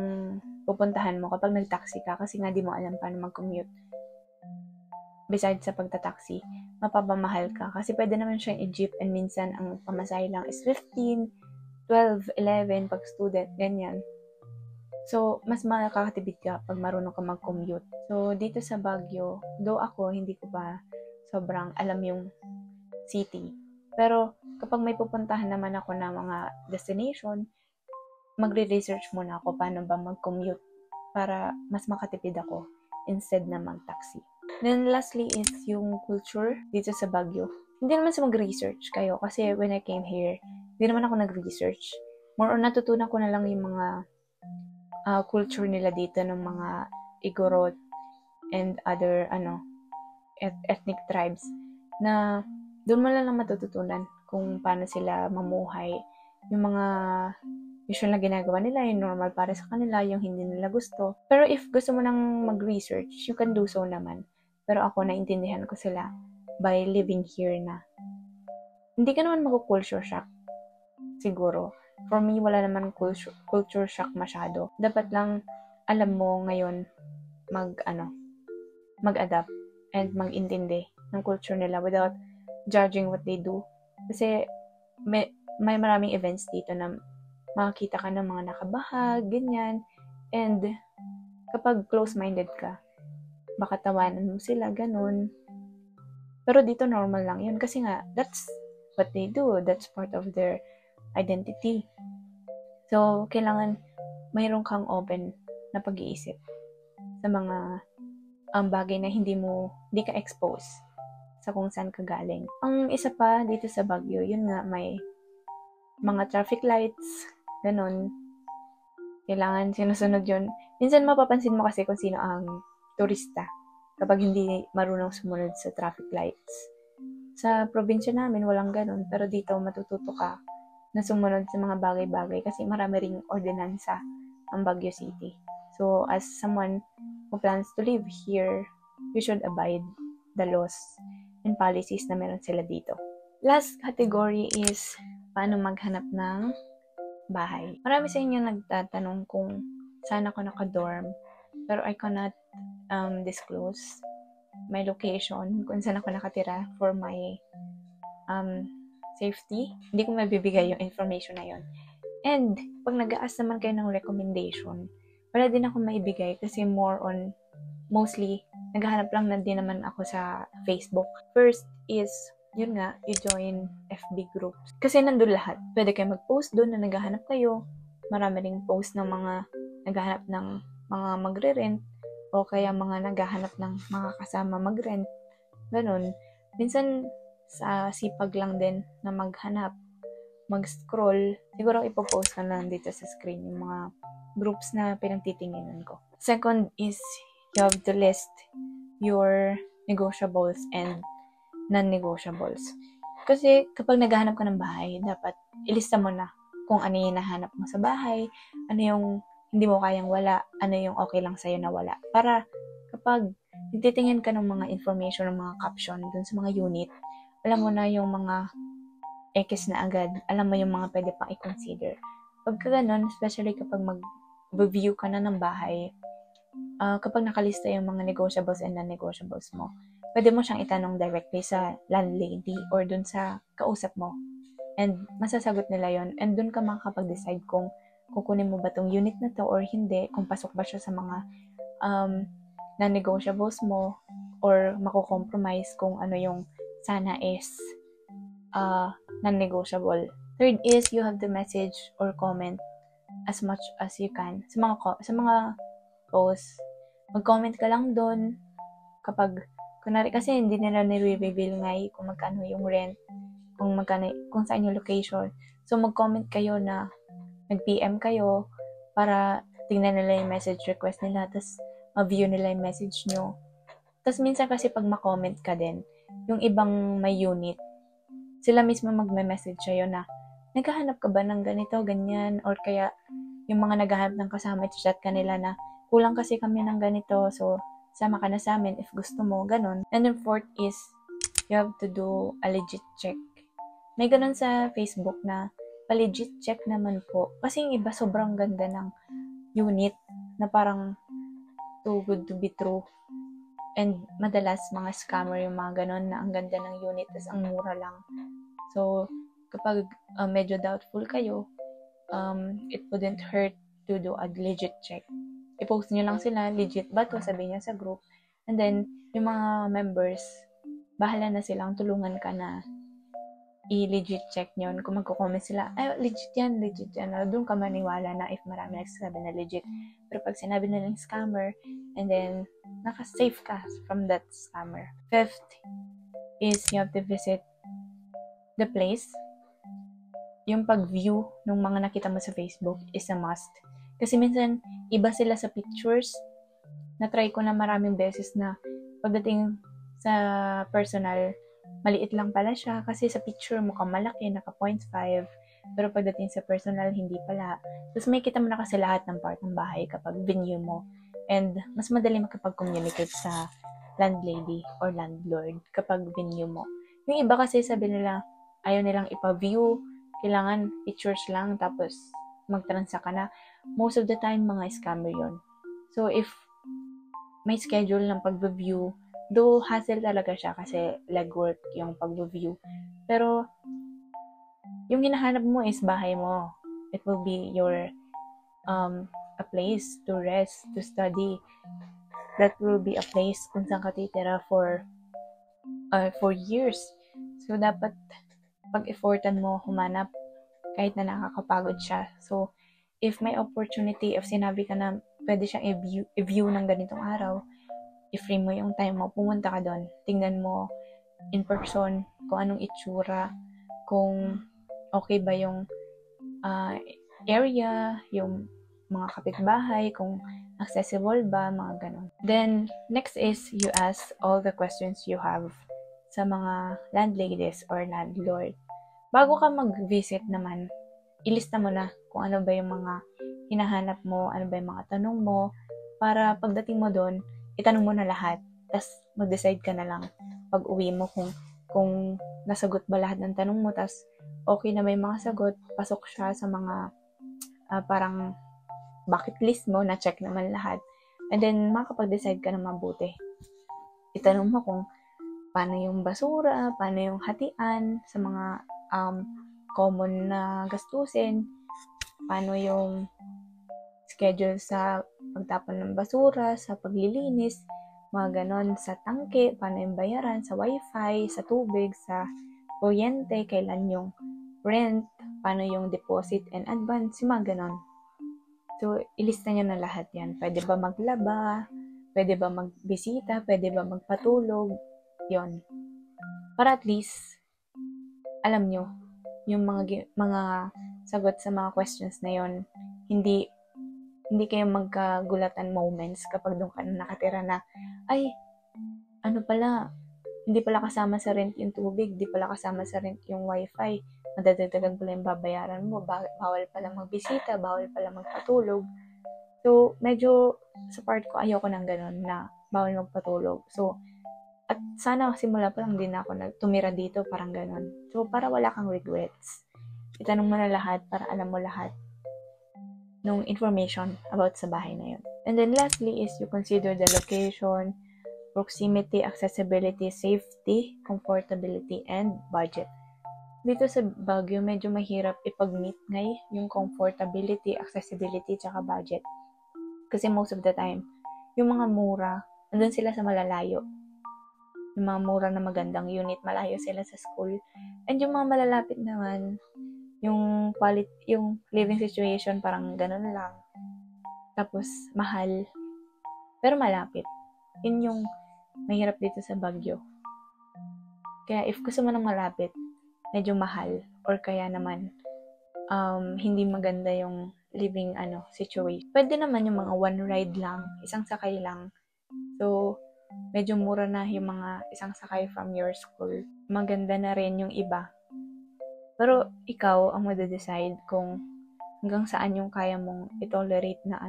pupuntahan mo, kapag nag-taxi ka, kasi nga di mo alam paano mag-commute, besides sa pagta-taxi, mapapamahal ka. Kasi pwede naman siyang i-jeep and minsan ang pamasahe lang is 15, 12, 11 pag student, ganyan. So, mas makakatipid ka pag marunong ka mag-commute. So, dito sa Baguio, though ako, hindi ko pa sobrang alam yung city. Pero, kapag may pupuntahan naman ako na mga destination, magre-research muna ako paano ba mag-commute para mas makatipid ako instead na mag-taxi. Then, lastly is yung culture dito sa Baguio. Hindi naman sa mag-research kayo kasi when I came here, hindi naman ako nag-research. More on natutunan ko na lang yung mga culture nila dito ng mga Igorot and other ethnic tribes na doon mo lang matututunan kung paano sila mamuhay. Yung mga usual na ginagawa nila, yung normal para sa kanila, yung hindi nila gusto. Pero if gusto mo nang mag-research, you can do so naman. Pero ako, naintindihan ko sila by living here na. Hindi ka naman mag-culture shock, siguro. For me, wala naman culture shock masyado. Dapat lang alam mo ngayon mag-adapt and mag-intindi ng culture nila without judging what they do. Kasi may maraming events dito na makakita ka ng mga nakabahag, ganyan. And kapag close-minded ka, baka tawanan mo sila, ganun. Pero dito normal lang yun kasi nga, that's what they do. That's part of their identity. So, kailangan mayroon kang open na pag-iisip sa mga bagay na hindi ka expose sa kung saan ka galing. Ang isa pa dito sa Baguio, yun nga, may mga traffic lights, ganun. Kailangan sinusunod yun. Minsan mapapansin mo kasi kung sino ang turista kapag hindi marunong sumunod sa traffic lights. Sa probinsya namin, walang ganun. Pero dito, matututo ka na sumunod sa mga bagay-bagay kasi marami ring ordinansa ang Baguio City. So, as someone who plans to live here, you should abide the laws and policies na meron sila dito. Last category is paano maghanap ng bahay. Marami sa inyo nagtatanong kung saan ako naka-dorm, pero I cannot disclose my location, kung saan ako nakatira for my safety. Hindi ko mabibigay yung information na yon. And pag nag-a-ask naman kayo ng recommendation, wala din ako maibigay kasi mostly naghahanap lang na din naman ako sa Facebook. First is yun nga, i-join FB groups. Kasi nandun lahat. Pwede kayo mag-post doon na naghahanap kayo. Marami ring post ng mga naghahanap ng mga magre-rent o kaya mga naghahanap ng mga kasama mag-rent. Ganun. Minsan, sa sipag lang din na maghanap, mag-scroll. Siguro ipopost ko na lang dito sa screen yung mga groups na pinagtitinginan ko. Second is, you have to list your negotiables and non-negotiables. Kasi kapag naghahanap ka ng bahay, dapat ilista mo na kung ano yung nahanap mo sa bahay, ano yung hindi mo kayang wala, ano yung okay lang sa'yo na wala. Para kapag nagtitingin ka ng mga information, ng mga caption dun sa mga unit, alam mo na yung mga X na agad, alam mo yung mga pwede pang i-consider. Pagka ganun, especially kapag mag-review ka na ng bahay, kapag nakalista yung mga negotiables and non-negotiables mo, pwede mo siyang itanong directly sa landlady or dun sa kausap mo. And masasagot nila yon. And dun ka makakapag-decide kung kukunin mo ba tong unit na to or hindi, kung pasok ba siya sa mga non-negotiables mo or mako-compromise kung ano yung sana is non-negotiable. Third is you have to message or comment as much as you can sa mga posts. Mag-comment ka lang doon kapag kunwari kasi hindi nila nire-reveal nga kung magkano yung rent, kung saan yung location. So mag-comment kayo na nag-PM kayo para tingnan nila yung message request nila, tapos ma-view nila yung message nyo. Tapos minsan kasi pag ma-comment ka din, yung ibang may unit, sila mismo magme-message sa'yo na naghahanap ka ba ng ganito, ganyan, or kaya yung mga naghahanap ng kasama, chat ka nila na kulang kasi kami ng ganito, so sama ka na sa amin if gusto mo, ganun. And then fourth is, you have to do a legit check. May ganun sa Facebook na, pa-legit check naman po. Kasi yung iba sobrang ganda ng unit na parang too good to be true. And madalas mga scammer yung mga ganon na ang ganda ng unit tas ang mura lang. So kapag medyo doubtful kayo, it wouldn't hurt to do a legit check. I-post nyo lang sila, legit ba to, sabihin nyo sa group. And then yung mga members, bahala na silang tulungan ka na i-legit check nyo. Kung magko-comment sila, ay, legit yan. Doon ka maniwala na if marami nagsasabi na legit. Pero pag sinabi na lang scammer, and then, naka-safe ka from that scammer. Fifth is you have to visit the place. Yung pag-view ng mga nakita mo sa Facebook is a must. Kasi minsan, iba sila sa pictures. Na-try ko na maraming beses na pagdating sa personal, maliit lang pala siya kasi sa picture mukhang malaki, naka 0.5, pero pagdating sa personal, hindi pala. Tapos may kita mo na kasi lahat ng part ng bahay kapag venue mo. And mas madali makapag-communicate sa landlady or landlord kapag venue mo. Yung iba kasi sabi nila, ayaw nilang ipa-view, kailangan pictures lang, tapos mag-transact ka na. Most of the time, mga scammer yun. So if may schedule ng pag-view, though hassle talaga siya kasi legwork yung pag-review. Pero, yung hinahanap mo is bahay mo. It will be your a place to rest, to study. That will be a place kung saan ka titira for years. So, dapat pag-effortan mo humanap kahit na nakakapagod siya. So, if may opportunity, if sinabi ka na pwede siyang i-view ng ganitong araw, i-frame mo yung time mo, pumunta ka doon. Tingnan mo in person kung anong itsura, kung okay ba yung area, yung mga kapitbahay, kung accessible ba, mga ganun. Then, next is you ask all the questions you have sa mga landladies or landlord. Bago ka mag-visit naman, ilista mo na kung ano ba yung mga hinahanap mo, ano ba yung mga tanong mo, para pagdating mo doon, itanong mo na lahat, tapos mag-decide ka na lang pag uwi mo kung nasagot ba lahat ng tanong mo, tapos okay na may mga sagot, pasok siya sa mga parang bucket list mo, na-check naman lahat. And then, makapag-decide ka na mabuti. Itanong mo kung paano yung basura, paano yung hatian sa mga common na gastusin, paano yung schedule sa pagtapon ng basura, sa paglilinis, mga ganon, sa tangke, paano yung bayaran, sa wifi, sa tubig, sa kuryente, kailan yung rent, paano yung deposit and advance, yung mga ganon. So, ilista nyo na lahat yan. Pwede ba maglaba? Pwede ba magbisita? Pwede ba magpatulog? Yon. Para at least, alam nyo, yung mga sagot sa mga questions na yon, hindi kayo magkagulatan moments kapag doon ka na nakatira na, ay, ano pala, hindi pala kasama sa rent yung tubig, hindi pala kasama sa rent yung wifi, madadagdagan pala yung babayaran mo, bawal pala magbisita, bawal pala magpatulog. So, medyo sa part ko, ayoko ng ganun na bawal magpatulog. So, at sana simula pa lang din ako tumira dito, parang ganun. So, para wala kang regrets, itanong mo na lahat para alam mo lahat ng information about sa bahay na yun. And then lastly is you consider the location, proximity, accessibility, safety, comfortability, and budget. Dito sa Baguio, medyo mahirap ipag-meet yung comfortability, accessibility, tsaka budget. Kasi most of the time, yung mga mura, nandun sila sa malalayo. Yung mga mura na magandang unit, malayo sila sa school. And yung mga malalapit naman, yung quality, yung living situation, parang ganun lang. Tapos, mahal. Pero malapit. Yun yung mahirap dito sa Baguio. Kaya if gusto mo ng malapit, medyo mahal. Or kaya naman, hindi maganda yung living situation. Pwede naman yung mga one ride lang, isang sakay lang. So, medyo mura na yung mga isang sakay from your school. Maganda na rin yung iba. Pero ikaw ang mag-decide kung hanggang saan yung kaya mong i-tolerate na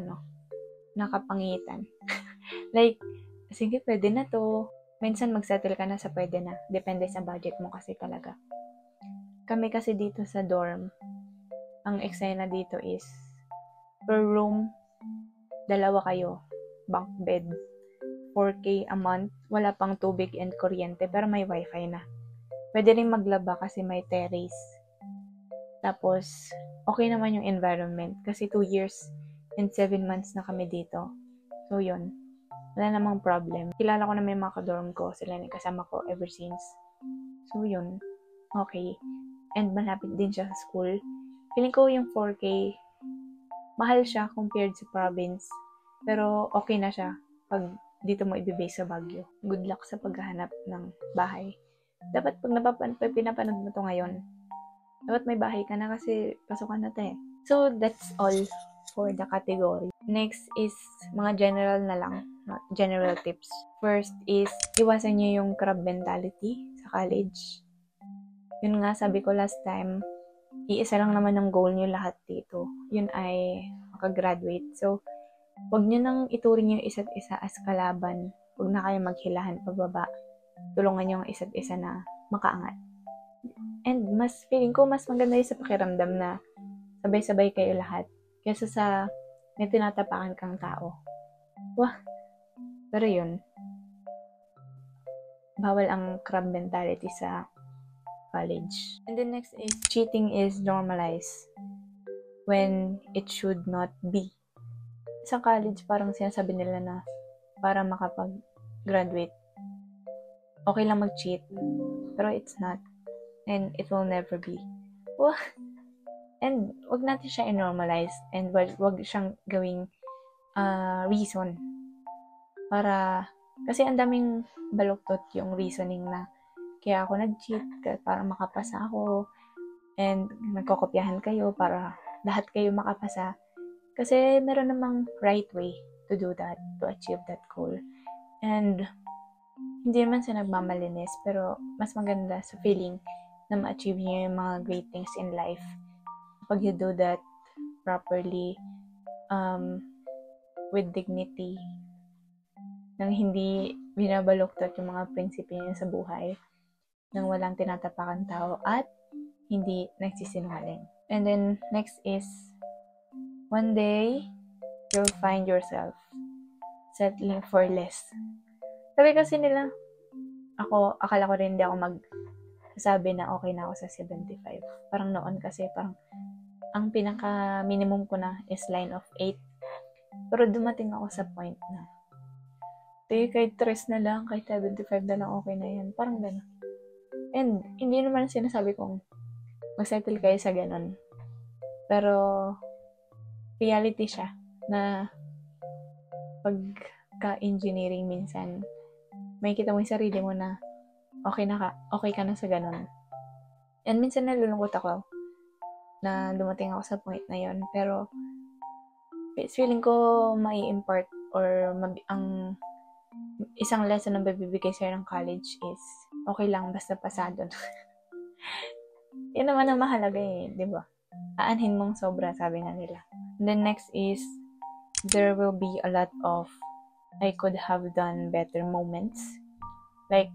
nakapangitan. Like, sige, pwede na to. Minsan mag-settle ka na sa pwede na. Depende sa budget mo kasi talaga. Kami kasi dito sa dorm, ang eksena dito is per room, 2 kayo, bunk bed. 4K a month, wala pang tubig and kuryente, pero may wifi na. Pwede rin maglaba kasi may terrace. Tapos, okay naman yung environment kasi 2 years and 7 months na kami dito. So, yun. Wala namang problem. Kilala ko na may mga kadorm ko. Sila na kasama ko ever since. So, yun. Okay. And malapit din siya sa school. Feeling ko yung 4K, mahal siya compared sa province. Pero okay na siya pag dito mo ibibase sa Baguio. Good luck sa paghahanap ng bahay. Dapat pag pinapanood mo to ngayon, dapat may bahay ka na kasi pasukan na to eh. So, that's all for the category. Next is mga general na lang. General tips. First is, iwasan nyo yung crab mentality sa college. Yun nga, sabi ko last time, iisa lang naman ang goal nyo lahat dito. Yun ay makagraduate. So, huwag nyo nang ituring yung isa't isa as kalaban. Huwag na kayo maghilahan pababa. Tulungan nyo ang isa't isa na makaangat. And feeling ko mas maganda yung sa pakiramdam na sabay-sabay kayo lahat kaysa sa may tinatapakan kang tao. Wah! Pero yun, bawal ang crab mentality sa college. And the next is, cheating is normalized when it should not be. Sa college, parang sinasabi nila na para makapag-graduate, okay lang mag-cheat. Pero it's not. And it will never be. Wah! And wag natin siya i-normalize and wag siyang gawing reason. Kasi ang daming baluktot yung reasoning na kaya ako nag-cheat para makapasa ako and nagkokopyahan kayo para lahat kayo makapasa. Kasi meron namang right way to do that, to achieve that goal. And hindi naman siya nagmamalinis, pero mas maganda sa feeling na ma-achieve niyo yung mga great things in life. Pag you do that properly, with dignity, nang hindi binabaluktot yung mga prinsipyo niya sa buhay, nang walang tinatapakan tao, at hindi nagsisinungaling. And then, next is, one day, you'll find yourself settling for less. Sabi kasi nila, akala ko rin hindi ako magsasabi na okay na ako sa 75. Parang noon kasi, parang ang pinaka-minimum ko na is line of 8. Pero dumating ako sa point na, kahit 3 na lang, kahit 75 na lang, okay na yan. Parang gano'n. And, hindi naman sinasabi kong mag-settle kayo sa gano'n. Pero, reality siya na pagka-engineering minsan, may kita mo yung sarili mo na okay ka na sa gano'n. And minsan nalulungkot ako na dumating ako sa point na yon. Pero, feeling ko mai-impart or ang isang lesson na mabibigay sa'yo ng college is okay lang basta pasado. Yan naman ang mahalaga eh, di ba? Aanhin mong sobra, sabi nga nila. And then next is, there will be a lot of I could have done better moments. Like,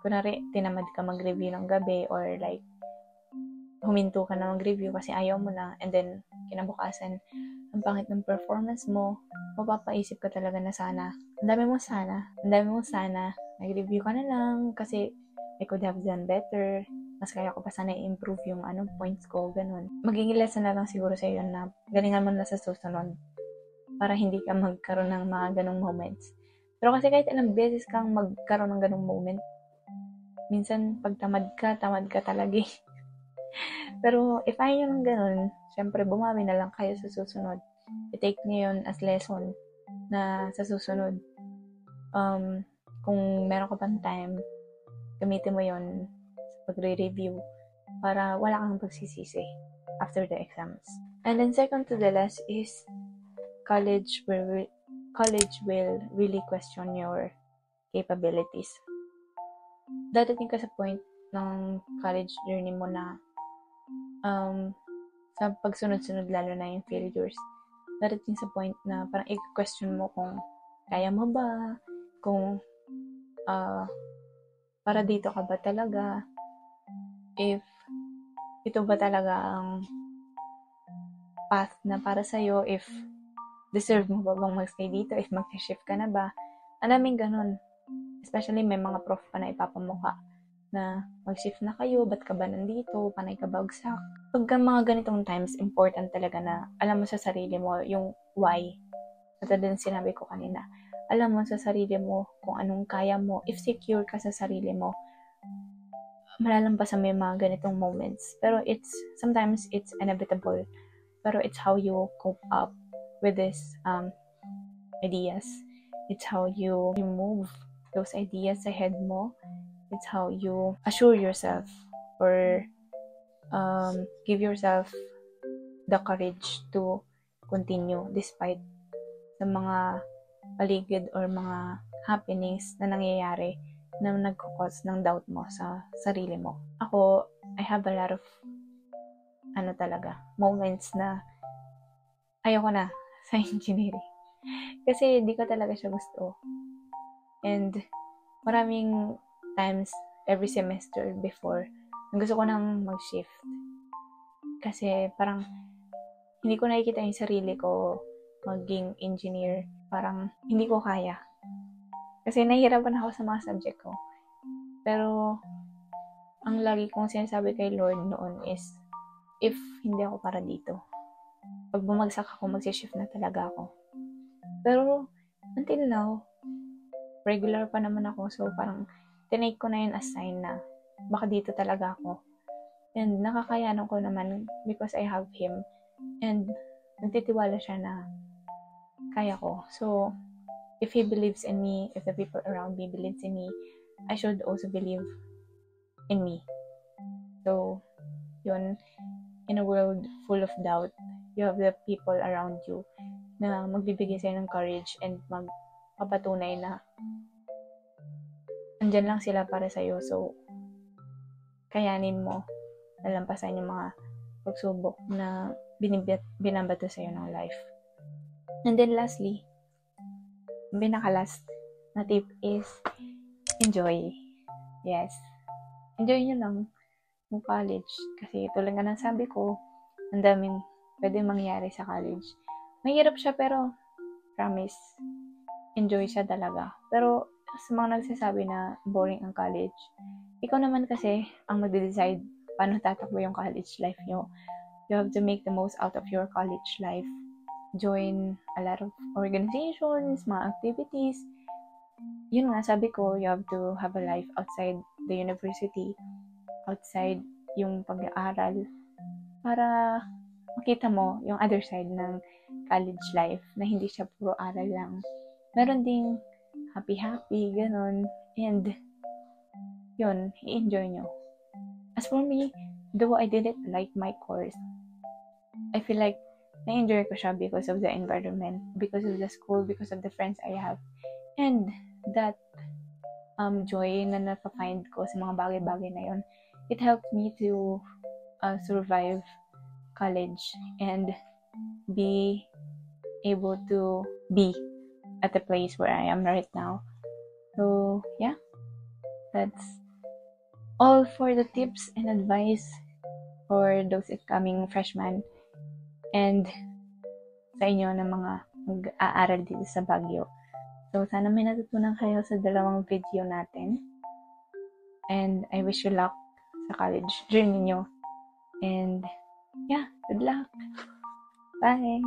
kunwari, tinamad ka mag-review ng gabi or like, huminto ka na mag-review kasi ayaw mo na, and then, kinabukasan, ang pangit ng performance mo, mapapaisip ka talaga na sana, ang dami mo sana, nag-review ka na lang, kasi I could have done better, mas kaya ko pa sana i-improve yung points ko, ganun. Magiging lesson na lang siguro sa iyo na galingan mo na sa susunod, para hindi ka magkaroon ng mga ganung moments. Pero kasi kahit ilang beses kang magkaroon ng ganung moment, minsan pag tamad ka talaga eh. Pero if ayaw nyo ng ganun, syempre bumawi na lang kayo sa susunod. I-take nyo yun as lesson na sa susunod. Kung meron ka pang time, gamitin mo yun sa pagre-review para wala kang pagsisisi after the exams. And then second to the last is college will really question your capabilities. Dadating ka sa point ng college journey mo na sa pagsunod-sunod, lalo na yung failures, darating sa point na parang i-question mo kung kaya mo ba, kung para dito ka ba talaga, if ito ba talaga ang path na para sa'yo, if deserve mo ba bang magstay dito, if mag-shift ka na ba, Ang daming ganun. Especially may mga prof pa na ipapamuka na mag-shift na kayo, ba't ka ba nandito, panay ka bagsak. Pagka mga ganitong times, important talaga na alam mo sa sarili mo yung why. Ito din sinabi ko kanina. Alam mo sa sarili mo kung anong kaya mo. If secure ka sa sarili mo, malalampasan mo yung mga ganitong moments. Pero sometimes it's inevitable. Pero it's how you cope up with these ideas. It's how you remove those ideas ahead mo. It's how you assure yourself or give yourself the courage to continue despite sa mga paligid or mga happenings na nangyayari na nagkukos ng doubt mo sa sarili mo. Ako, I have a lot of moments na ayoko na sa engineering. Kasi di ko talaga siya gusto. And maraming times every semester before, gusto ko nang mag-shift. Kasi parang hindi ko nakikita yung sarili ko maging engineer. Parang hindi ko kaya. Kasi nahihirapan ako sa mga subject ko. Pero ang lagi kong sinasabi kay Lord noon is, if hindi ako para dito, pag bumagsak ako, mag-shift na talaga ako. Pero until now, regular pa naman ako. So parang tinake ko na yun as sign na baka dito talaga ako. And nakakayanan ko naman because I have Him. And nagtitiwala siya na kaya ko. So, if He believes in me, if the people around me believes in me, I should also believe in me. So, yun, in a world full of doubt, you have the people around you na magbibigay sa'yo ng courage and magpapatunay na andyan lang sila para sa'yo. So, kayanin mo nalampasan yung mga pagsubok na binabato sa'yo ng life. And then lastly, pinaka-last na tip is enjoy. Yes. Enjoy nyo lang yung college. Kasi tulad nga ng sabi ko, ang daming pwede mangyari sa college. Mahirap siya pero promise, enjoy siya talaga. Pero sa mga nagsasabi na boring ang college, ikaw naman kasi ang magde-decide paano tatakbo yung college life nyo. You have to make the most out of your college life. Join a lot of organizations, mga activities. Yun nga, sabi ko, you have to have a life outside the university, outside yung pag-aaral, para makita mo yung other side ng college life na hindi siya puro aral lang. Meron ding happy-happy, ganun. And yun, i-enjoy nyo. As for me, though I didn't like my course, I feel like na-enjoy ko siya because of the environment, because of the school, because of the friends I have. And that joy na napafind ko sa mga bagay-bagay na yun, it helped me to survive college and be able to be at the place where I am right now. So, yeah, that's all for the tips and advice for those incoming freshmen and sa inyo na mga mag-aaral dito sa Baguio. So, sana may natutunan kayo sa dalawang video natin. And I wish you luck sa college journey nyo. And, yeah, good luck. Bye!